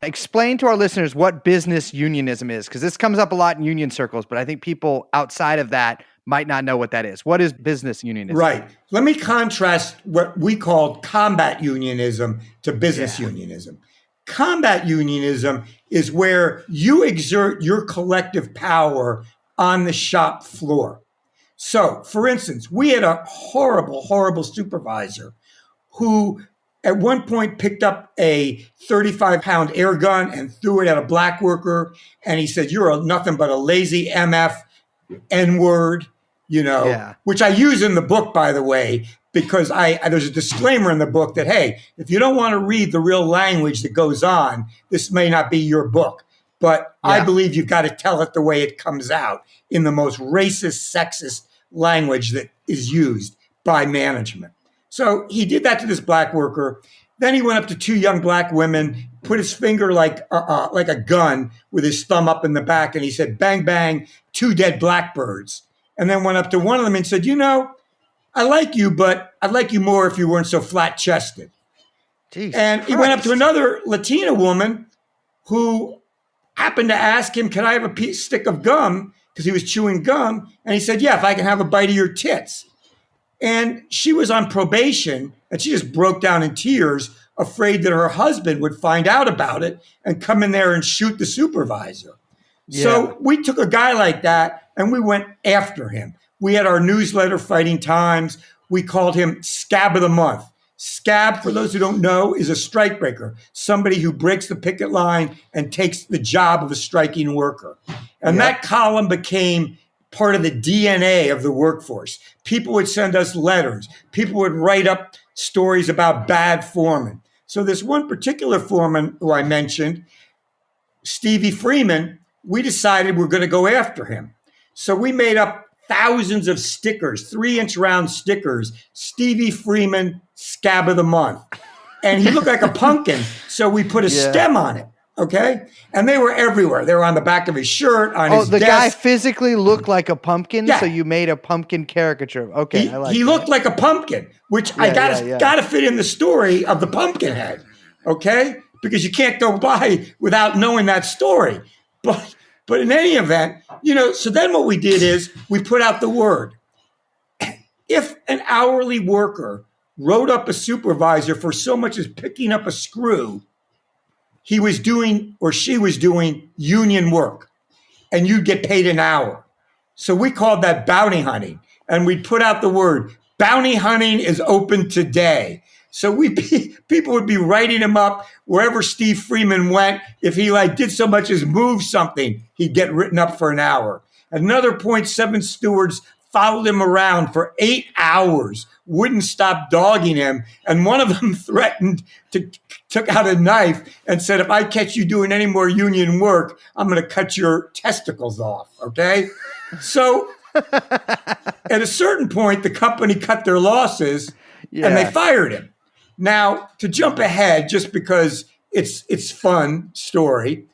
Explain to our listeners what business unionism is, because this comes up a lot in union circles, but I think people outside of that might not know what that is. What is business unionism? Right. Let me contrast what we call combat unionism to business unionism. Combat unionism is where you exert your collective power on the shop floor. So, for instance, we had a horrible, horrible supervisor who at one point picked up a 35-pound air gun and threw it at a black worker. And he said, "You're nothing but a lazy MF N-word," which I use in the book, by the way, because there's a disclaimer in the book that, hey, if you don't want to read the real language that goes on, this may not be your book. But I believe you've got to tell it the way it comes out in the most racist, sexist language that is used by management. So he did that to this black worker. Then he went up to two young black women, put his finger like a gun with his thumb up in the back, and he said, "Bang, bang, two dead blackbirds." And then went up to one of them and said, "I like you, but I'd like you more if you weren't so flat-chested." And he went up to another Latina woman who happened to ask him, "Can I have a stick of gum?" Because he was chewing gum. And he said, "Yeah, if I can have a bite of your tits." And she was on probation, and she just broke down in tears, afraid that her husband would find out about it and come in there and shoot the supervisor. Yeah. So we took a guy like that and we went after him. We had our newsletter, Fighting Times. We called him Scab of the Month. Scab, for those who don't know, is a strikebreaker, somebody who breaks the picket line and takes the job of a striking worker. And that column became part of the DNA of the workforce. People would send us letters. People would write up stories about bad foremen. So this one particular foreman who I mentioned, Stevie Freeman, we decided we're going to go after him. So we made up thousands of stickers, 3-inch round stickers, Stevie Freeman, Scab of the Month. And he looked like a pumpkin, so we put a stem on it. Okay. And they were everywhere. They were on the back of his shirt, on his desk. Guy physically looked like a pumpkin. Yeah. So you made a pumpkin caricature. Okay. He looked like a pumpkin, which I gotta fit in the story of the pumpkin head. Okay. Because you can't go by without knowing that story. But in any event, so then what we did is we put out the word. If an hourly worker wrote up a supervisor for so much as picking up a screw, he was doing or she was doing union work, and you'd get paid an hour. So we called that bounty hunting, and we'd put out the word, "Bounty hunting is open today." So people would be writing him up wherever Steve Freeman went. If he did so much as move something, he'd get written up for an hour. Another point, 7 stewards followed him around for 8 hours, wouldn't stop dogging him. And one of them threatened took out a knife and said, "If I catch you doing any more union work, I'm going to cut your testicles off." Okay. So at a certain point, the company cut their losses and they fired him. Now, to jump ahead, just because it's fun story,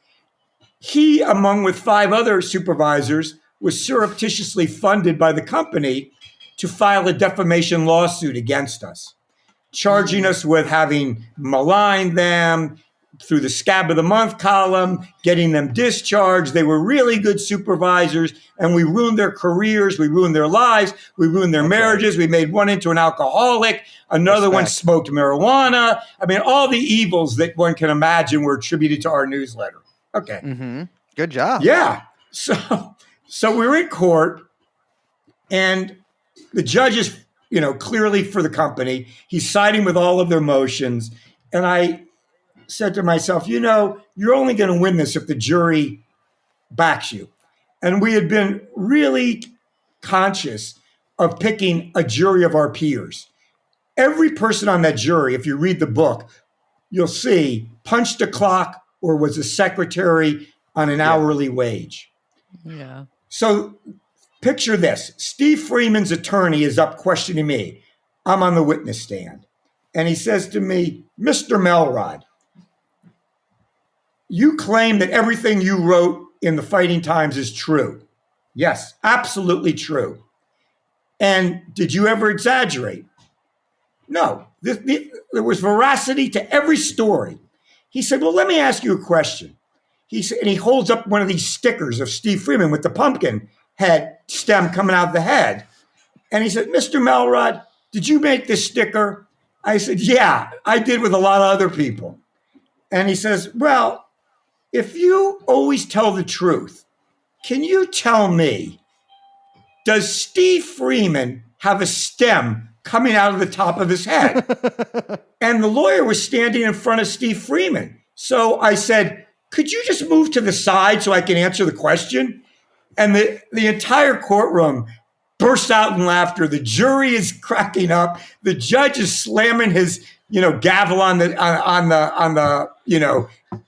he, among with 5 other supervisors, was surreptitiously funded by the company to file a defamation lawsuit against us, charging us with having maligned them through the Scab of the Month column, getting them discharged. They were really good supervisors, and we ruined their careers. We ruined their lives. We ruined their marriages. We made one into an alcoholic. Another one smoked marijuana. I mean, all the evils that one can imagine were attributed to our newsletter. Okay. Mm-hmm. Good job. Yeah. So we were in court, and the judge is, clearly for the company. He's siding with all of their motions. And I said to myself, you're only going to win this if the jury backs you. And we had been really conscious of picking a jury of our peers. Every person on that jury, if you read the book, you'll see punched a clock or was a secretary on an hourly wage. Yeah. So picture this. Steve Freeman's attorney is up questioning me. I'm on the witness stand. And he says to me, "Mr. Melrod, you claim that everything you wrote in the Fighting Times is true." "Yes, absolutely true." "And did you ever exaggerate?" "No, there was veracity to every story." He said, well, let me ask you a question. He said, and he holds up one of these stickers of Steve Freeman with the pumpkin head stem coming out of the head. And he said, Mr. Melrod, did you make this sticker? I said, yeah, I did with a lot of other people. And he says, well, if you always tell the truth, can you tell me, does Steve Freeman have a stem coming out of the top of his head? And the lawyer was standing in front of Steve Freeman. So I said, could you just move to the side so I can answer the question? And the entire courtroom burst out in laughter. The jury is cracking up. The judge is slamming his, gavel on the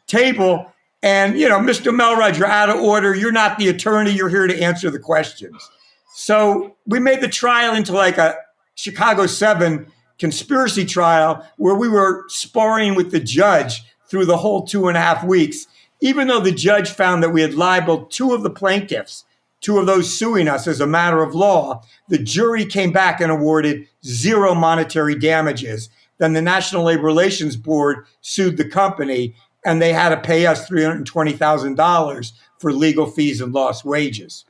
table. And, Mr. Melrod, you're out of order. You're not the attorney. You're here to answer the questions. So we made the trial into like a Chicago 7 conspiracy trial where we were sparring with the judge through the whole 2.5 weeks, even though the judge found that we had libeled 2 of the plaintiffs, 2 of those suing us as a matter of law. The jury came back and awarded 0 monetary damages. Then the National Labor Relations Board sued the company, and they had to pay us $320,000 for legal fees and lost wages.